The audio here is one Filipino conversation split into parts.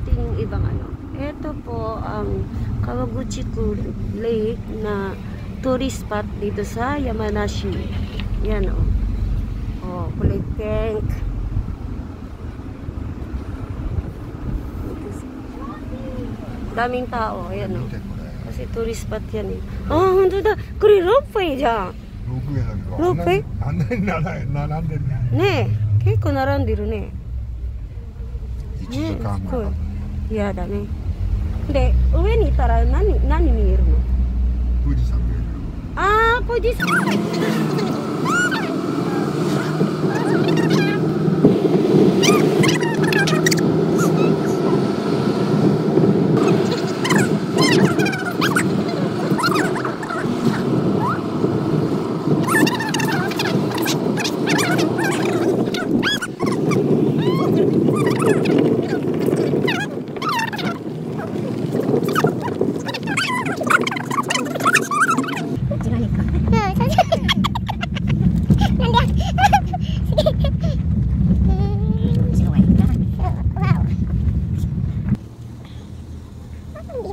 natin yung ibang ano. Ito po ang Kawaguchiku Lake na tourist spot dito sa Yamanashi. Yan o. Oh, kulay pink. Daming tao. Ayan o. Kasi tourist spot yan eh. Ah, honto da. Kuri ropeway dyan. Ropeway? 並んでるね。ねえ、結構並んでるね。 1時間ぐらい。嫌だね。で、上にいたら何見えるの？富士山見える。ああ、富士山。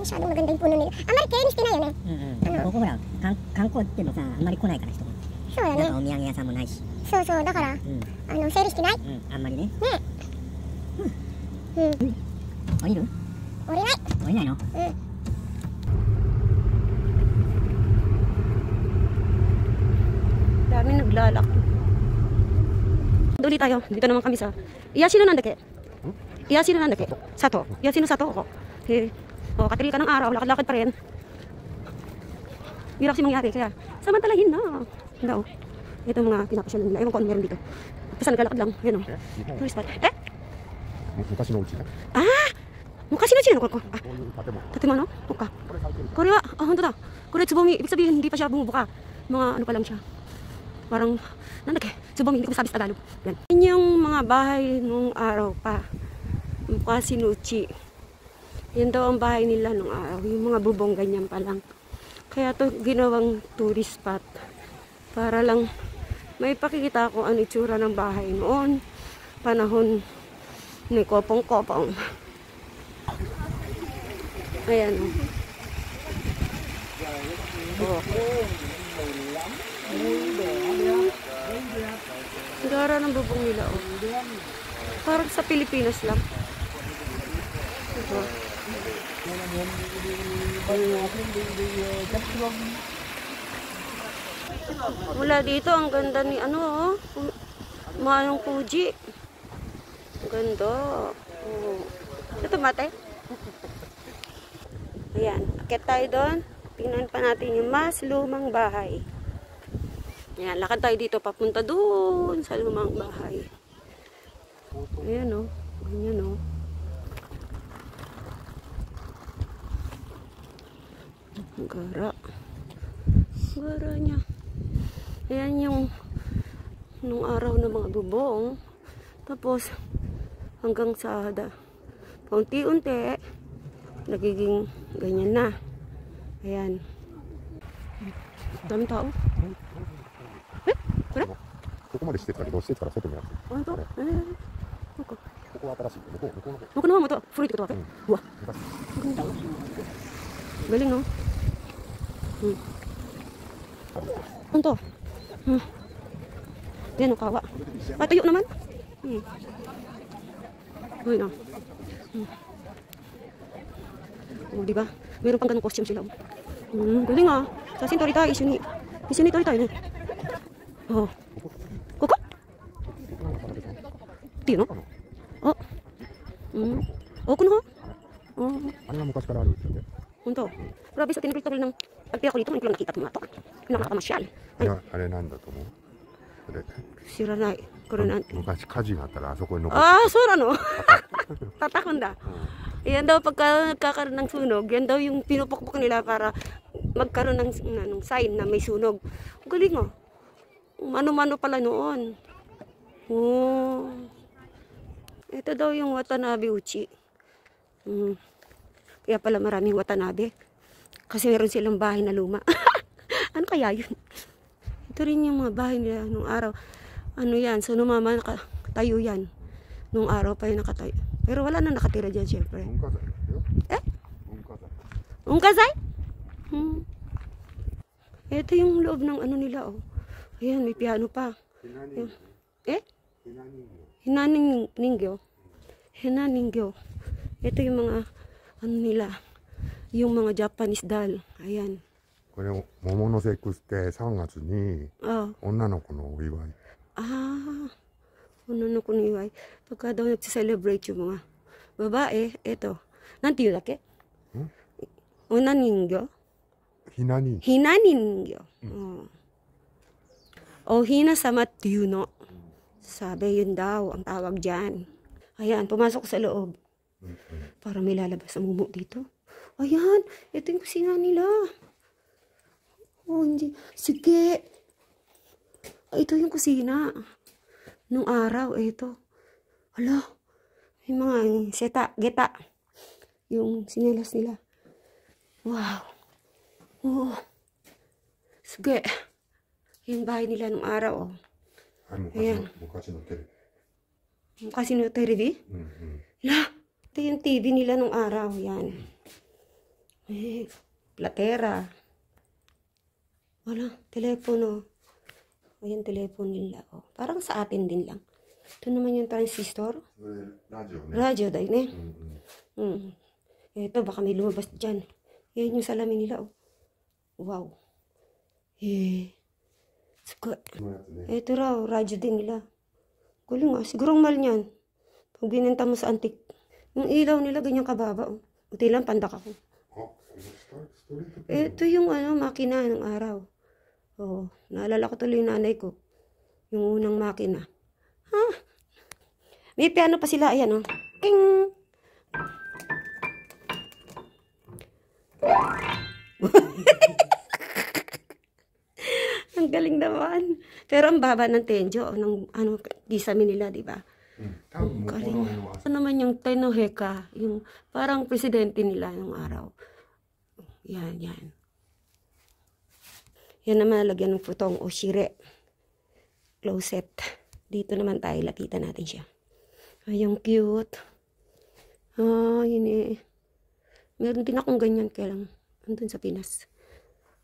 Masyadong maganda yung puno nila. Ah, marikinis din na yun eh. Ano? ここほら、観光ってもさ、あんまり来ないから人が。そうだね。なんかお土産屋さんもないし。そうそう、だから、整理してない。あんまりね。ねえ。降りる？降りない。降りないの？Dami naglalak. Duli tayo. Dito naman kami sa Iyashino Nandake. Iyashino Nandake. Sato. Iyashino Sato ako. O, katrika ng araw. Lakad-lakad pa rin. Hirap kasi mangyari. Kaya, samantalahin na. Daw. Ito mga pinapasyalan nila. Ewan ko ano meron dito. Basta naglalakad lang. Yan o. Tourist spot. Eh? 昔のうちだ。ああ昔のうちなのここ。あ、建物? Okay. これは、あ、本当だ。これつぼみ。Ibig sabihin, hindi pa siya bumubuka. Mga ano pa lang siya. Parang, nandake, tsubong, hindi ko masabi sa Tagalog. Yan. Yan yung mga bahay nung araw pa. Mukha sinuchi. Yan daw ang bahay nila nung araw. Yung mga bubong ganyan pa lang. Kaya to ginawang tourist spot. Para lang may pakikita ko ano itsura ng bahay noon. Panahon ni Kopong-Kopong. Ayan o. Oh. Gara ng bubong nila o. Parang sa Pilipinas lang. Ito. Mula dito ang ganda ni ano oh. Mayong Fuji. Ang ganda. Oh. Ito mate. Ayan, akit tayo doon. Tingnan pa natin yung mas lumang bahay. Ayan, lakad tayo dito papunta doon sa lumang bahay. Ayan o. Ganyan o. Gara. Gara niya. Ayan yung nung araw na mga bubong. Tapos hanggang sa paunti-unti nagiging ganyan na. Ayan. Daming tao. Eh? Wala? ここまで施設だけど、施設から外にある。本当？ここは新しい。向こうの。の方もまた古いってことだね。うわ。Galing no? Honto. Yan ang kawa. Ah, tuyo naman. Uy na. Oh, diba? Meron pang ganong costume sila. Galing ah. Sasin tori tayo, isu ni tori tayo ne. Oh. Koko? Tino? Oh. Oh, kuno? Oh. あれが昔からあるんですよね。 Honto. Grabe sa tinipil-tapil ng pagpila ko dito, may nakita ko nga ito. Nakakamasyal. いや、あれなんだと思う。それ Sira na eh. Kurunante. 昔火事があったらあそこに残って Ah, sura no? Tatakon da. Yan daw pagka nagkakaroon ng sunog, yan daw yung pinupukpok nila para magkaroon ng sign na may sunog. Galing oh. Mano-mano pala noon. Oh. Ito daw yung Watanabe Uchi. Kaya pala maraming Watanabe. Kasi meron silang bahay na luma. Ano kaya yun? Ito rin yung mga bahay nila nung araw. Ano yan? So, nung mama nakatayo yan. Nung araw pa yung nakatayo. Pero wala na nakatira dyan, syempre. 文化財だよ。 Eh? 文化財。 Ungkazay? Ito yung loob ng ano nila, oh. Ayan, may piano pa. ひな人形。 Eh? ひな人形。 Hinaningyo. Hinaningyo. Ito yung mga, ano nila, yung mga Japanese doll. Ayan. これ桃の節句って3月に Oh. 女の子のお祝い。 Ah. Ano na kuniway. Pagka daw nagsiselebrate yung mga babae, eto. Nanti yun dake? Unaningyo? ひな人形。 Hinaningyo. Oh. O hinasama tiyuno. Sabi yun daw ang tawag dyan. Ayan, pumasok sa loob. Para may lalabas sa mumu dito. Ayan, ito yung kusina nila. Oh, hindi. Sige. Ito yung kusina. Nung araw, ito. Hala, may mga seta, geta. Yung sinelas nila. Wow. Oh. Sige. Yung bahay nila nung araw, oh. はい、Ayan. 昔のテレビ。 Kasi no TV? うんうん。 La, ito yung TV nila nung araw. Yan. Eh, platera. Wala, telepono. Ayan, telepono nila. Oh. Parang sa atin din lang. Ito naman yung transistor. それラジオね。 Radyo dahil eh. うんうん。 Ito, baka may lumabas dyan. Yan yung salamin nila. Oh. Wow. Eh. Suka. このやつね。 Ito raw, radyo din nila. Kuling nga, siguro ang mahal niyan. Pag binenta mo sa antik. Yung ilaw nila, ganyan kababa. Oh. Buti lang, pandak ako. あ、このストリート。 Ito yung makina ng araw. Oh, naalala ko tuloy yung nanay ko. Yung unang makina. Ha? May piano pa sila. Ayan, oh. Ting! Ang galing naman. Pero ang baba ng tenjo, ng gisami nila, di ba? うん。多分向こうの辺は。 Ito naman yung Tenoheka, yung parang presidente nila ng araw. Yan, yan. Yan naman lagyan ng putong Oshire. Closet. Dito naman tayo, lapitan natin siya. Ay, yung cute. Ah, yun eh. Meron din akong ganyan kaya lang. Andun sa Pinas.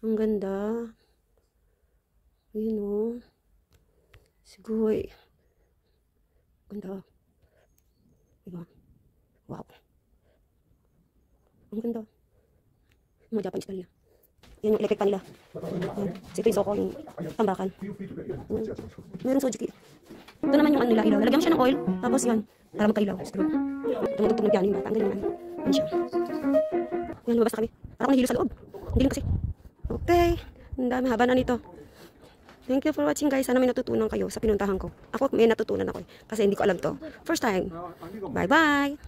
Ang ganda. Ayun oh. Siguro eh. Ganda. Diba? Wow. Ang ganda. Mga Japanese style nila. Yan yung electric pan nila. Yan. So ito yung soko, yung tambakan. Merong sojuki. Ito naman yung ano nila, ilaw. Lalagyan mo siya ng oil. Tapos yan. Para magkailaw. Screw. Tumutugtog ng piano yung bata. Ang galing naman. Yan siya. Yan, lumabas na kami. Para akong nahilo sa loob. Hindi lang kasi. Okay. Ang dami. Haba na nito. Thank you for watching guys. Sana may natutunan kayo sa pinuntahan ko. Ako may natutunan ako eh. Kasi hindi ko alam to. First time. Bye bye.